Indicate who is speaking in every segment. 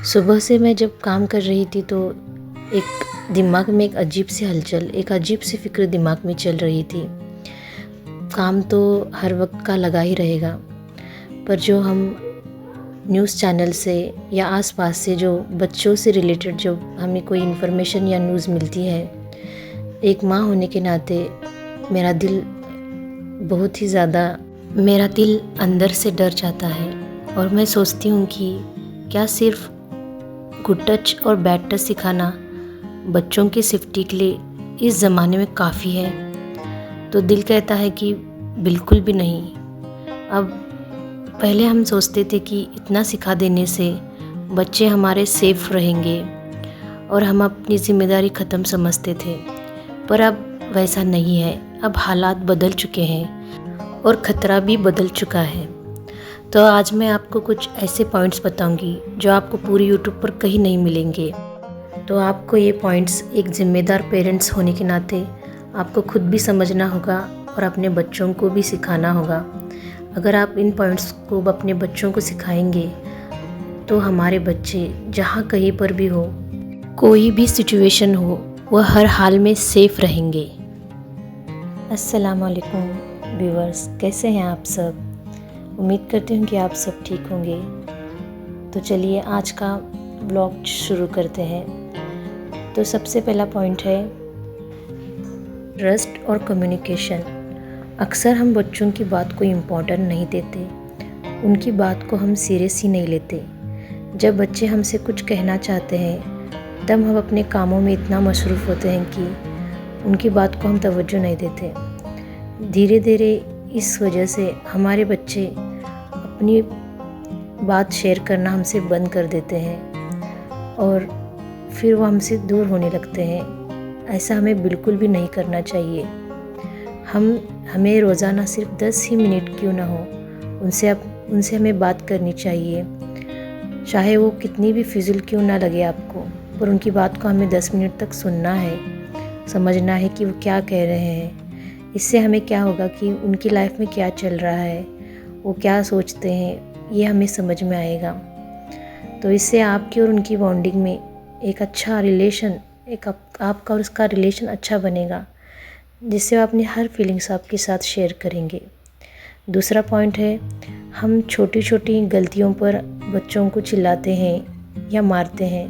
Speaker 1: सुबह से मैं जब काम कर रही थी तो एक दिमाग में एक अजीब सी हलचल, एक अजीब सी फ़िक्र दिमाग में चल रही थी। काम तो हर वक्त का लगा ही रहेगा, पर जो हम न्यूज़ चैनल से या आसपास से जो बच्चों से रिलेटेड जो हमें कोई इन्फॉर्मेशन या न्यूज़ मिलती है, एक माँ होने के नाते मेरा दिल बहुत ही ज़्यादा मेरा दिल अंदर से डर जाता है। और मैं सोचती हूँ कि क्या सिर्फ़ गुड टच और बैड टच सिखाना बच्चों की सेफ्टी के लिए इस ज़माने में काफ़ी है? तो दिल कहता है कि बिल्कुल भी नहीं। अब पहले हम सोचते थे कि इतना सिखा देने से बच्चे हमारे सेफ रहेंगे और हम अपनी ज़िम्मेदारी ख़त्म समझते थे, पर अब वैसा नहीं है। अब हालात बदल चुके हैं और ख़तरा भी बदल चुका है। तो आज मैं आपको कुछ ऐसे पॉइंट्स बताऊंगी जो आपको पूरी यूट्यूब पर कहीं नहीं मिलेंगे। तो आपको ये पॉइंट्स एक ज़िम्मेदार पेरेंट्स होने के नाते आपको खुद भी समझना होगा और अपने बच्चों को भी सिखाना होगा। अगर आप इन पॉइंट्स को अपने बच्चों को सिखाएंगे तो हमारे बच्चे जहाँ कहीं पर भी हो, कोई भी सिचुएशन हो, वह हर हाल में सेफ रहेंगे। अस्सलाम वालेकुम व्यूअर्स, कैसे हैं आप सब? उम्मीद करती हूँ कि आप सब ठीक होंगे। तो चलिए आज का ब्लॉग शुरू करते हैं। तो सबसे पहला पॉइंट है ट्रस्ट और कम्युनिकेशन। अक्सर हम बच्चों की बात को इम्पोर्टेंट नहीं देते, उनकी बात को हम सीरियस ही नहीं लेते। जब बच्चे हमसे कुछ कहना चाहते हैं तब हम अपने कामों में इतना मसरूफ़ होते हैं कि उनकी बात को हम तवज्जो नहीं देते। धीरे धीरे इस वजह से हमारे बच्चे अपनी बात शेयर करना हमसे बंद कर देते हैं और फिर वो हमसे दूर होने लगते हैं। ऐसा हमें बिल्कुल भी नहीं करना चाहिए। हमें रोज़ाना सिर्फ 10 ही मिनट क्यों ना हो, उनसे हमें बात करनी चाहिए। चाहे वो कितनी भी फिजूल क्यों ना लगे आपको, पर उनकी बात को हमें 10 मिनट तक सुनना है, समझना है कि वो क्या कह रहे हैं। इससे हमें क्या होगा कि उनकी लाइफ में क्या चल रहा है, वो क्या सोचते हैं, ये हमें समझ में आएगा। तो इससे आपकी और उनकी बॉन्डिंग में एक अच्छा रिलेशन, आपका और उसका रिलेशन अच्छा बनेगा, जिससे वो अपनी हर फीलिंग्स आपके साथ शेयर करेंगे। दूसरा पॉइंट है, हम छोटी छोटी गलतियों पर बच्चों को चिल्लाते हैं या मारते हैं,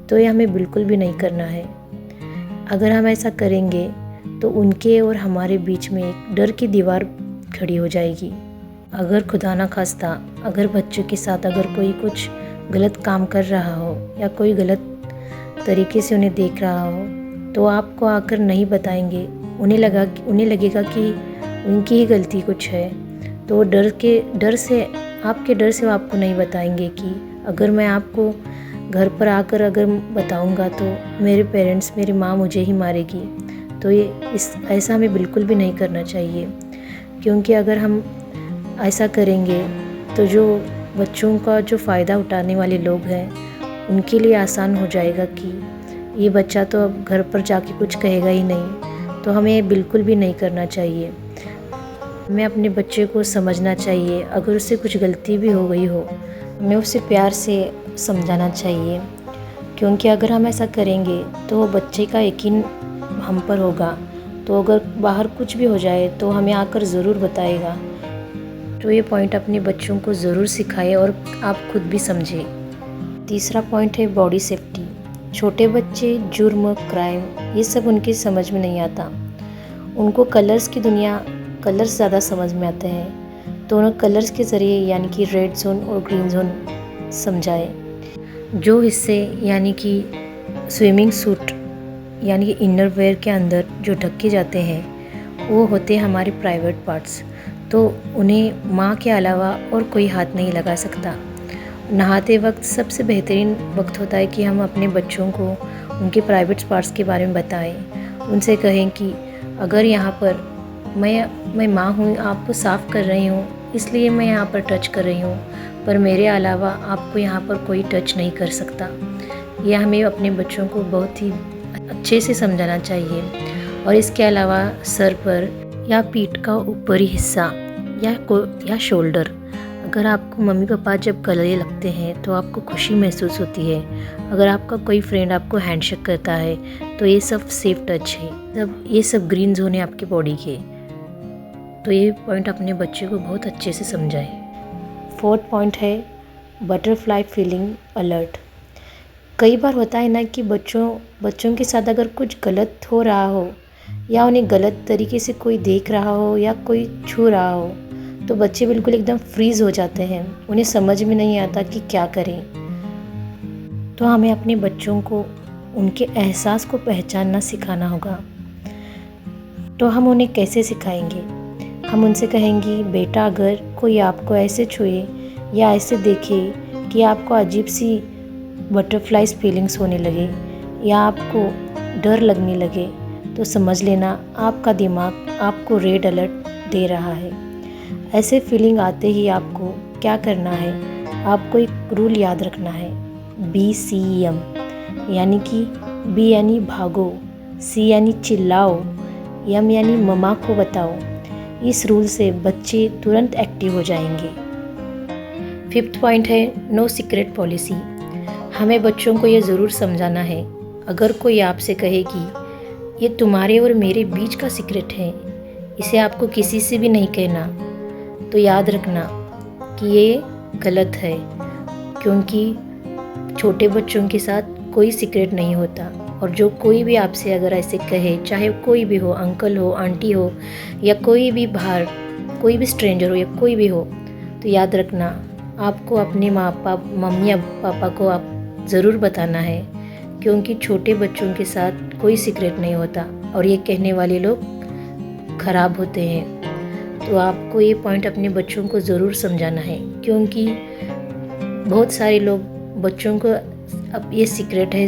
Speaker 1: तो ये हमें बिल्कुल भी नहीं करना है। अगर हम ऐसा करेंगे तो उनके और हमारे बीच में एक डर की दीवार खड़ी हो जाएगी। अगर खुदा ना खास्ता अगर बच्चों के साथ अगर कोई कुछ गलत काम कर रहा हो या कोई गलत तरीके से उन्हें देख रहा हो, तो आपको आकर नहीं बताएंगे। उन्हें लगेगा कि उनकी ही गलती कुछ है, तो आपके डर से वो आपको नहीं बताएंगे कि अगर मैं आपको घर पर आकर अगर बताऊंगा तो मेरी माँ मुझे ही मारेगी। तो ऐसा हमें बिल्कुल भी नहीं करना चाहिए, क्योंकि अगर हम ऐसा करेंगे तो जो बच्चों का जो फ़ायदा उठाने वाले लोग हैं उनके लिए आसान हो जाएगा कि ये बच्चा तो अब घर पर जाके कुछ कहेगा ही नहीं। तो हमें बिल्कुल भी नहीं करना चाहिए। हमें अपने बच्चे को समझना चाहिए। अगर उससे कुछ गलती भी हो गई हो, हमें उसे प्यार से समझाना चाहिए, क्योंकि अगर हम ऐसा करेंगे तो वो बच्चे का यकीन हम पर होगा। तो अगर बाहर कुछ भी हो जाए तो हमें आकर ज़रूर बताएगा। तो ये पॉइंट अपने बच्चों को ज़रूर सिखाए और आप खुद भी समझें। तीसरा पॉइंट है बॉडी सेफ्टी। छोटे बच्चे जुर्म, क्राइम, ये सब उनकी समझ में नहीं आता। उनको कलर्स की दुनिया, कलर्स ज़्यादा समझ में आते हैं। तो उन्हें कलर्स के ज़रिए यानी कि रेड जोन और ग्रीन जोन समझाए। जो हिस्से यानी कि स्विमिंग सूट यानी कि इनर वेयर के अंदर जो ढके जाते हैं वो होते हैं हमारे प्राइवेट पार्ट्स। तो उन्हें माँ के अलावा और कोई हाथ नहीं लगा सकता। नहाते वक्त सबसे बेहतरीन वक्त होता है कि हम अपने बच्चों को उनके प्राइवेट पार्ट्स के बारे में बताएं। उनसे कहें कि अगर यहाँ पर मैं माँ हूँ, आपको साफ़ कर रही हूँ, इसलिए मैं यहाँ पर टच कर रही हूँ, पर मेरे अलावा आपको यहाँ पर कोई टच नहीं कर सकता। यह हमें अपने बच्चों को बहुत ही अच्छे से समझाना चाहिए। और इसके अलावा सर पर या पीठ का ऊपरी हिस्सा या शोल्डर अगर आपको मम्मी पापा जब गले लगते हैं तो आपको खुशी महसूस होती है। अगर आपका कोई फ्रेंड आपको हैंडशेक करता है तो ये सब सेफ टच है। ये सब ग्रीन जोन है आपकी बॉडी के। तो ये पॉइंट अपने बच्चे को बहुत अच्छे से समझाए। 4th पॉइंट है बटरफ्लाई फीलिंग अलर्ट। कई बार होता है ना कि बच्चों के साथ अगर कुछ गलत हो रहा हो या उन्हें गलत तरीके से कोई देख रहा हो या कोई छू रहा हो तो बच्चे बिल्कुल एकदम फ्रीज़ हो जाते हैं। उन्हें समझ में नहीं आता कि क्या करें। तो हमें अपने बच्चों को उनके एहसास को पहचानना सिखाना होगा। तो हम उन्हें कैसे सिखाएंगे? हम उनसे कहेंगे, बेटा अगर कोई आपको ऐसे छुए या ऐसे देखे कि आपको अजीब सी बटरफ्लाइज फीलिंग्स होने लगे या आपको डर लगने लगे तो समझ लेना आपका दिमाग आपको रेड अलर्ट दे रहा है। ऐसे फीलिंग आते ही आपको क्या करना है? आपको एक रूल याद रखना है, BCM, यानी कि B यानी भागो, C यानी चिल्लाओ, M यानी मम्मा को बताओ। इस रूल से बच्चे तुरंत एक्टिव हो जाएंगे। 5th पॉइंट है नो सीक्रेट पॉलिसी। हमें बच्चों को ये ज़रूर समझाना है, अगर कोई आपसे कहे कि ये तुम्हारे और मेरे बीच का सीक्रेट है, इसे आपको किसी से भी नहीं कहना, तो याद रखना कि ये गलत है, क्योंकि छोटे बच्चों के साथ कोई सीक्रेट नहीं होता। और जो कोई भी आपसे अगर ऐसे कहे, चाहे कोई भी हो, अंकल हो, आंटी हो या कोई भी बाहर कोई भी स्ट्रेंजर हो या कोई भी हो, तो याद रखना आपको अपने मम्मी या पापा को आप ज़रूर बताना है, क्योंकि छोटे बच्चों के साथ कोई सीक्रेट नहीं होता और ये कहने वाले लोग ख़राब होते हैं। तो आपको ये पॉइंट अपने बच्चों को ज़रूर समझाना है, क्योंकि बहुत सारे लोग बच्चों को अब ये सीक्रेट है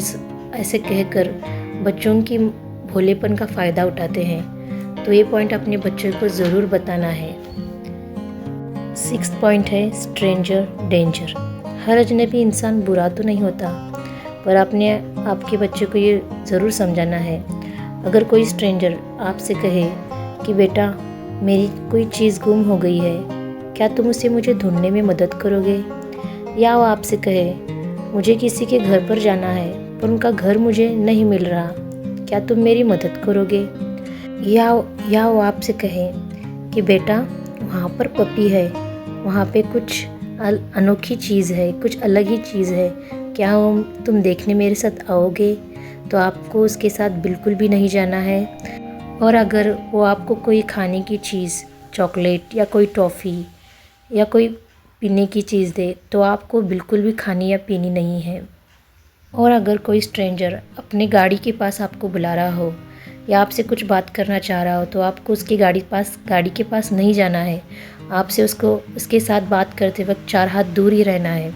Speaker 1: ऐसे कहकर बच्चों की भोलेपन का फ़ायदा उठाते हैं। तो ये पॉइंट अपने बच्चों को ज़रूर बताना है। 6th पॉइंट है स्ट्रेंजर डेंजर। हर अजनबी इंसान बुरा तो नहीं होता, पर आपके बच्चे को ये ज़रूर समझाना है, अगर कोई स्ट्रेंजर आपसे कहे कि बेटा मेरी कोई चीज़ गुम हो गई है, क्या तुम उसे मुझे ढूंढने में मदद करोगे? या वो आपसे कहे मुझे किसी के घर पर जाना है पर उनका घर मुझे नहीं मिल रहा, क्या तुम मेरी मदद करोगे? या वो आपसे कहे कि बेटा वहाँ पर पपी है, वहाँ पे कुछ अनोखी चीज़ है, कुछ अलग ही चीज़ है, क्या तुम देखने मेरे साथ आओगे? तो आपको उसके साथ बिल्कुल भी नहीं जाना है। और अगर वो आपको कोई खाने की चीज़, चॉकलेट या कोई टॉफ़ी या कोई पीने की चीज़ दे तो आपको बिल्कुल भी खानी या पीनी नहीं है। और अगर कोई स्ट्रेंजर अपने गाड़ी के पास आपको बुला रहा हो या आपसे कुछ बात करना चाह रहा हो तो आपको उसकी गाड़ी के पास नहीं जाना है। आपसे उसके साथ बात करते वक्त 4 हाथ दूर ही रहना है।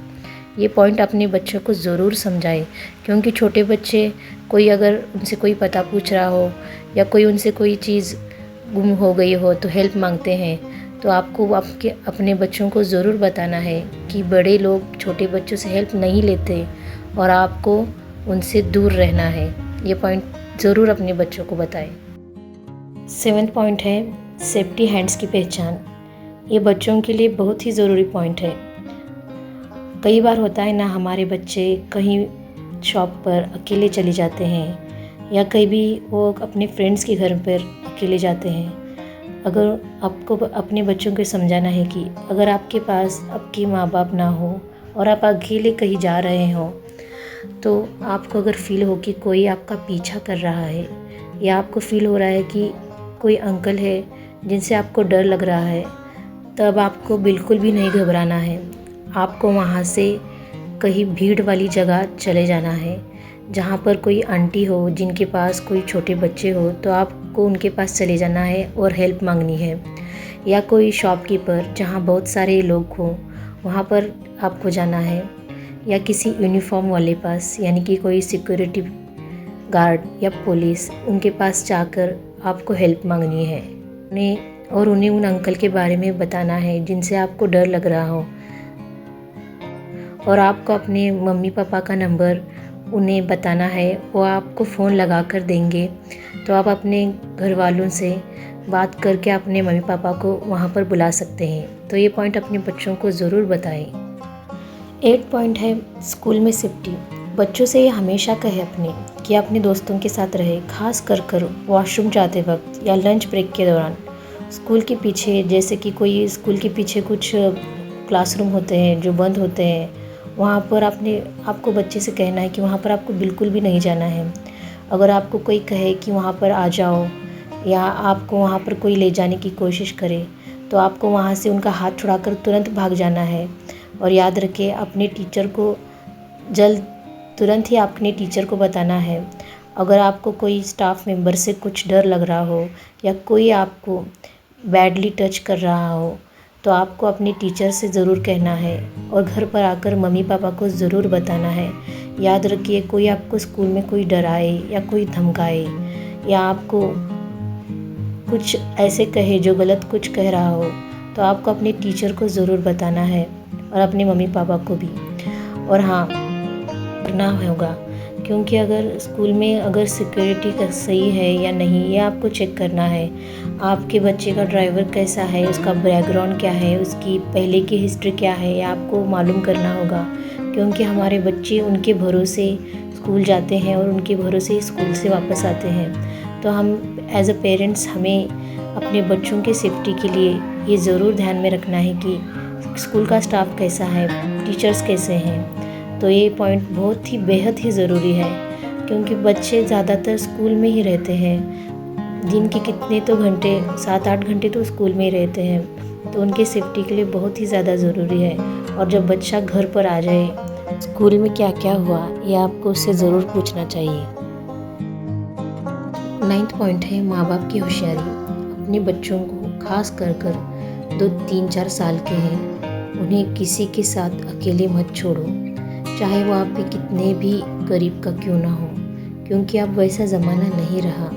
Speaker 1: ये पॉइंट अपने बच्चों को ज़रूर समझाएं, क्योंकि छोटे बच्चे कोई अगर उनसे कोई पता पूछ रहा हो या कोई उनसे कोई चीज़ गुम हो गई हो तो हेल्प मांगते हैं। तो आपको अपने बच्चों को ज़रूर बताना है कि बड़े लोग छोटे बच्चों से हेल्प नहीं लेते और आपको उनसे दूर रहना है। ये पॉइंट ज़रूर अपने बच्चों को बताएं। 7th पॉइंट है सेफ्टी हैंड्स की पहचान। ये बच्चों के लिए बहुत ही ज़रूरी पॉइंट है। कई बार होता है ना, हमारे बच्चे कहीं शॉप पर अकेले चले जाते हैं या कहीं भी वो अपने फ्रेंड्स के घर पर अकेले जाते हैं। अगर आपको अपने बच्चों को समझाना है कि अगर आपके पास आपके माँ बाप ना हो और आप अकेले कहीं जा रहे हो तो आपको अगर फील हो कि कोई आपका पीछा कर रहा है या आपको फील हो रहा है कि कोई अंकल है जिनसे आपको डर लग रहा है, तब आपको बिल्कुल भी नहीं घबराना है। आपको वहाँ से कहीं भीड़ वाली जगह चले जाना है जहाँ पर कोई आंटी हो जिनके पास कोई छोटे बच्चे हो, तो आपको उनके पास चले जाना है और हेल्प मांगनी है। या कोई शॉपकीपर जहाँ बहुत सारे लोग हों वहाँ पर आपको जाना है, या किसी यूनिफॉर्म वाले पास यानी कि कोई सिक्योरिटी गार्ड या पुलिस, उनके पास जाकर आपको हेल्प मांगनी है उन्हें उन अंकल के बारे में बताना है जिनसे आपको डर लग रहा हो। और आपको अपने मम्मी पापा का नंबर उन्हें बताना है, वो आपको फ़ोन लगा कर देंगे। तो आप अपने घर वालों से बात करके अपने मम्मी पापा को वहाँ पर बुला सकते हैं। तो ये पॉइंट अपने बच्चों को ज़रूर बताएं। 8 पॉइंट है स्कूल में सेफ्टी। बच्चों से ये हमेशा कहे अपने कि अपने दोस्तों के साथ रहे, खास कर वॉशरूम जाते वक्त या लंच ब्रेक के दौरान। स्कूल के पीछे, जैसे कि कोई स्कूल के पीछे कुछ क्लासरूम होते हैं जो बंद होते हैं, वहाँ पर आपको बच्चे से कहना है कि वहाँ पर आपको बिल्कुल भी नहीं जाना है। अगर आपको कोई कहे कि वहाँ पर आ जाओ या आपको वहाँ पर कोई ले जाने की कोशिश करे, तो आपको वहाँ से उनका हाथ छुड़ाकर तुरंत भाग जाना है। और याद रखें, अपने टीचर को तुरंत ही अपने टीचर को बताना है। अगर आपको कोई स्टाफ मेंबर से कुछ डर लग रहा हो या कोई आपको बैडली टच कर रहा हो, तो आपको अपने टीचर से ज़रूर कहना है और घर पर आकर मम्मी पापा को ज़रूर बताना है। याद रखिए, कोई आपको स्कूल में कोई डराए या कोई धमकाए या आपको कुछ ऐसे कहे जो गलत कुछ कह रहा हो, तो आपको अपने टीचर को ज़रूर बताना है और अपने मम्मी पापा को भी। और हाँ, करना होगा, क्योंकि अगर स्कूल में अगर सिक्योरिटी का सही है या नहीं, ये आपको चेक करना है। आपके बच्चे का ड्राइवर कैसा है, उसका बैकग्राउंड क्या है, उसकी पहले की हिस्ट्री क्या है, ये आपको मालूम करना होगा। क्योंकि हमारे बच्चे उनके भरोसे स्कूल जाते हैं और उनके भरोसे स्कूल से वापस आते हैं। तो हम एज अ पेरेंट्स हमें अपने बच्चों के सेफ्टी के लिए ये ज़रूर ध्यान में रखना है कि स्कूल का स्टाफ कैसा है, टीचर्स कैसे हैं। तो ये पॉइंट बहुत ही बेहद ही ज़रूरी है, क्योंकि बच्चे ज़्यादातर स्कूल में ही रहते हैं। दिन के कितने तो घंटे, 7-8 घंटे तो स्कूल में ही रहते हैं। तो उनके सेफ्टी के लिए बहुत ही ज़्यादा ज़रूरी है। और जब बच्चा घर पर आ जाए, स्कूल में क्या क्या हुआ, ये आपको उससे ज़रूर पूछना चाहिए। 9th पॉइंट है माँ बाप की होशियारी। अपने बच्चों को खास कर 2-3-4 साल के हैं, उन्हें किसी के साथ अकेले मत छोड़ो, चाहे वो आप पे कितने भी करीब का क्यों ना हो। क्योंकि अब वैसा ज़माना नहीं रहा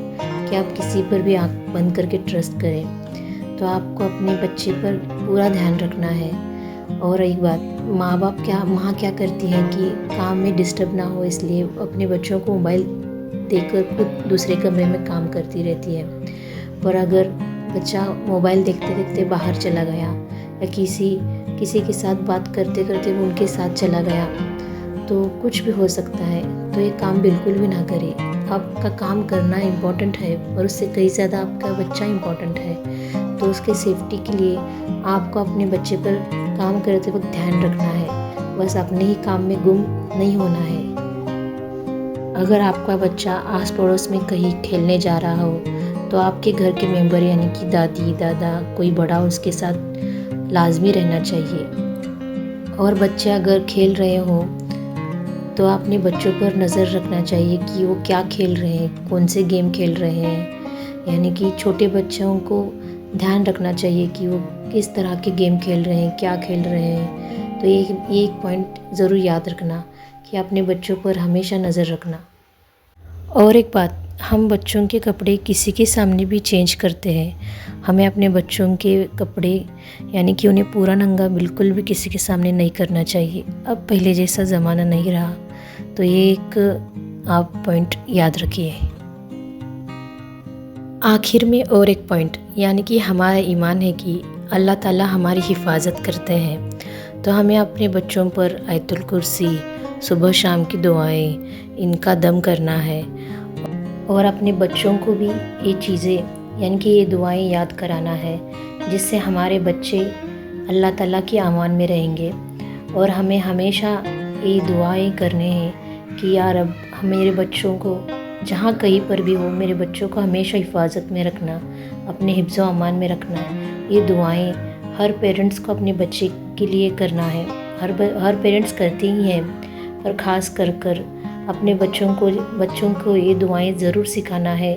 Speaker 1: कि आप किसी पर भी आँख बंद करके ट्रस्ट करें। तो आपको अपने बच्चे पर पूरा ध्यान रखना है। और एक बात, माँ क्या करती है कि काम में डिस्टर्ब ना हो, इसलिए अपने बच्चों को मोबाइल देकर खुद दूसरे कमरे में काम करती रहती है। पर अगर बच्चा मोबाइल देखते देखते बाहर चला गया या किसी के साथ बात करते करते वो उनके साथ चला गया, तो कुछ भी हो सकता है। तो ये काम बिल्कुल भी ना करें। आपका काम करना इम्पॉर्टेंट है और उससे कहीं ज़्यादा आपका बच्चा इम्पॉर्टेंट है। तो उसके सेफ्टी के लिए आपको अपने बच्चे पर काम करते वक्त ध्यान रखना है, बस अपने ही काम में गुम नहीं होना है। अगर आपका बच्चा आस पड़ोस में कहीं खेलने जा रहा हो, तो आपके घर के मेंबर यानी कि दादी दादा कोई बड़ा उसके साथ लाजमी रहना चाहिए। और बच्चे अगर खेल रहे हों, तो अपने बच्चों पर नज़र रखना चाहिए कि वो क्या खेल रहे हैं, कौन से गेम खेल रहे हैं। यानी कि छोटे बच्चों को ध्यान रखना चाहिए कि वो किस तरह के गेम खेल रहे हैं, क्या खेल रहे हैं। तो ये एक पॉइंट ज़रूर याद रखना कि अपने बच्चों पर हमेशा नज़र रखना। और एक बात, हम बच्चों के कपड़े किसी के सामने भी चेंज करते हैं। हमें अपने बच्चों के कपड़े यानी कि उन्हें पूरा नंगा बिल्कुल भी किसी के सामने नहीं करना चाहिए। अब पहले जैसा ज़माना नहीं रहा। तो ये एक आप पॉइंट याद रखिए। आखिर में और एक पॉइंट, यानी कि हमारा ईमान है कि अल्लाह ताला हमारी हिफाजत करते हैं। तो हमें अपने बच्चों पर आयतुल कुर्सी, सुबह शाम की दुआएं, इनका दम करना है। और अपने बच्चों को भी ये चीज़ें यानी कि ये दुआएं याद कराना है, जिससे हमारे बच्चे अल्लाह ताला की अमान में रहेंगे। और हमें हमेशा ये दुआएं करने हैं कि यार अब मेरे बच्चों को जहाँ कहीं पर भी हो, मेरे बच्चों को हमेशा हिफाजत में रखना, अपने हिफ्ज़ व अमान में रखना। ये दुआएं हर पेरेंट्स को अपने बच्चे के लिए करना है। हर पेरेंट्स करते ही हैं, पर ख़ास कर अपने बच्चों को ये दुआएं ज़रूर सिखाना है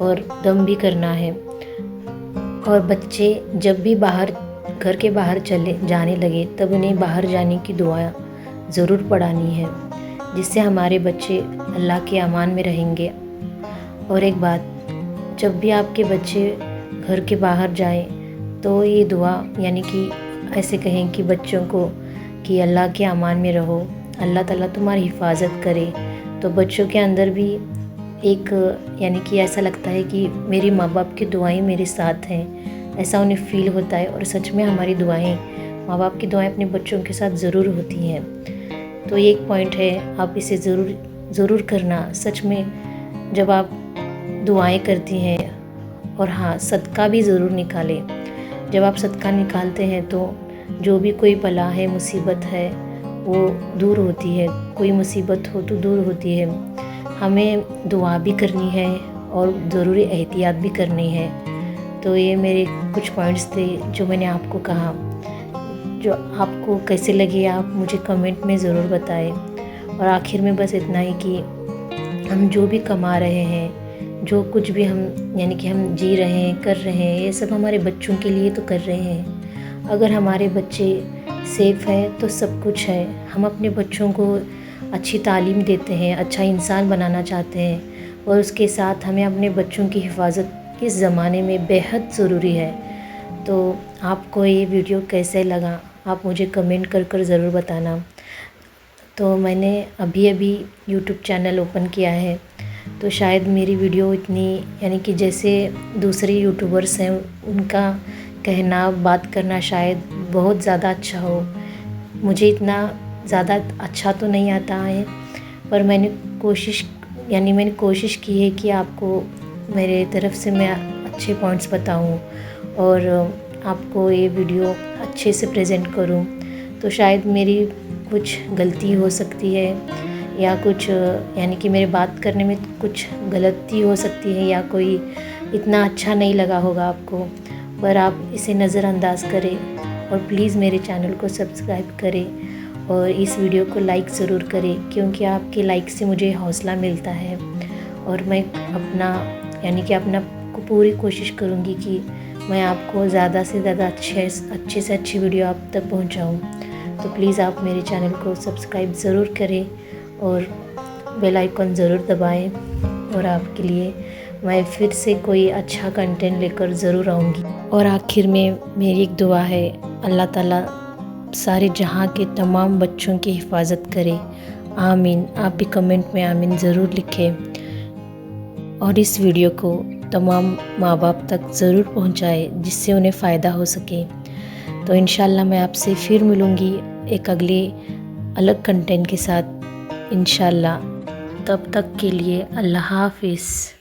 Speaker 1: और दम भी करना है। और बच्चे जब भी घर के बाहर जाने लगे, तब उन्हें बाहर जाने की दुआ ज़रूर पढ़ानी है, जिससे हमारे बच्चे अल्लाह के अमान में रहेंगे। और एक बात, जब भी आपके बच्चे घर के बाहर जाएं, तो ये दुआ यानी कि ऐसे कहें कि बच्चों को कि अल्लाह के अमान में रहो, अल्लाह ताला तुम्हारी हिफाजत करे। तो बच्चों के अंदर भी एक यानी कि ऐसा लगता है कि मेरे माँ बाप की दुआएं मेरे साथ हैं, ऐसा उन्हें फ़ील होता है। और सच में हमारी दुआएं, माँ बाप की दुआएं अपने बच्चों के साथ ज़रूर होती हैं। तो ये एक पॉइंट है, आप इसे ज़रूर करना। सच में जब आप दुआएं करती हैं, और हाँ, सदका भी ज़रूर निकालें। जब आप सदका निकालते हैं तो जो भी कोई बला है, मुसीबत है, वो दूर होती है। कोई मुसीबत हो तो दूर होती है। हमें दुआ भी करनी है और ज़रूरी एहतियात भी करनी है। तो ये मेरे कुछ पॉइंट्स थे जो मैंने आपको कहा। जो आपको कैसे लगे आप मुझे कमेंट में ज़रूर बताएं। और आखिर में बस इतना ही कि हम जो भी कमा रहे हैं, जो कुछ भी हम यानी कि हम जी रहे हैं, कर रहे हैं, ये सब हमारे बच्चों के लिए तो कर रहे हैं। अगर हमारे बच्चे सेफ़ हैं तो सब कुछ है। हम अपने बच्चों को अच्छी तालीम देते हैं, अच्छा इंसान बनाना चाहते हैं, और उसके साथ हमें अपने बच्चों की हिफाजत इस ज़माने में बेहद ज़रूरी है। तो आपको ये वीडियो कैसे लगा आप मुझे कमेंट कर ज़रूर बताना। तो मैंने अभी यूट्यूब चैनल ओपन किया है, तो शायद मेरी वीडियो इतनी यानी कि जैसे दूसरे यूट्यूबर्स हैं उनका कहना, बात करना शायद बहुत ज़्यादा अच्छा हो। मुझे इतना ज़्यादा अच्छा तो नहीं आता है, पर मैंने कोशिश की है कि आपको मेरे तरफ से मैं अच्छे पॉइंट्स बताऊं और आपको ये वीडियो अच्छे से प्रेजेंट करूं। तो शायद मेरी कुछ गलती हो सकती है, या कुछ यानी कि मेरे बात करने में कुछ गलती हो सकती है, या कोई इतना अच्छा नहीं लगा होगा आपको, पर आप इसे नज़रअंदाज करें और प्लीज़ मेरे चैनल को सब्सक्राइब करें और इस वीडियो को लाइक ज़रूर करें, क्योंकि आपके लाइक से मुझे हौसला मिलता है। और मैं अपना पूरी कोशिश करूँगी कि मैं आपको ज़्यादा से ज़्यादा अच्छे से अच्छी वीडियो आप तक पहुँचाऊँ। तो प्लीज़ आप मेरे चैनल को सब्सक्राइब ज़रूर करें और बेल आइकन ज़रूर दबाएं। और आपके लिए मैं फिर से कोई अच्छा कंटेंट लेकर ज़रूर आऊँगी। और आखिर में मेरी एक दुआ है, अल्लाह ताला सारे जहां के तमाम बच्चों की हिफाजत करे। आमीन। आप भी कमेंट में आमीन ज़रूर लिखें और इस वीडियो को तमाम माँ बाप तक ज़रूर पहुँचाए, जिससे उन्हें फ़ायदा हो सके। तो इंशाल्लाह मैं आपसे फिर मिलूँगी एक अगले अलग कंटेंट के साथ इंशाल्लाह। तब तक के लिए अल्लाह हाफ़िज़।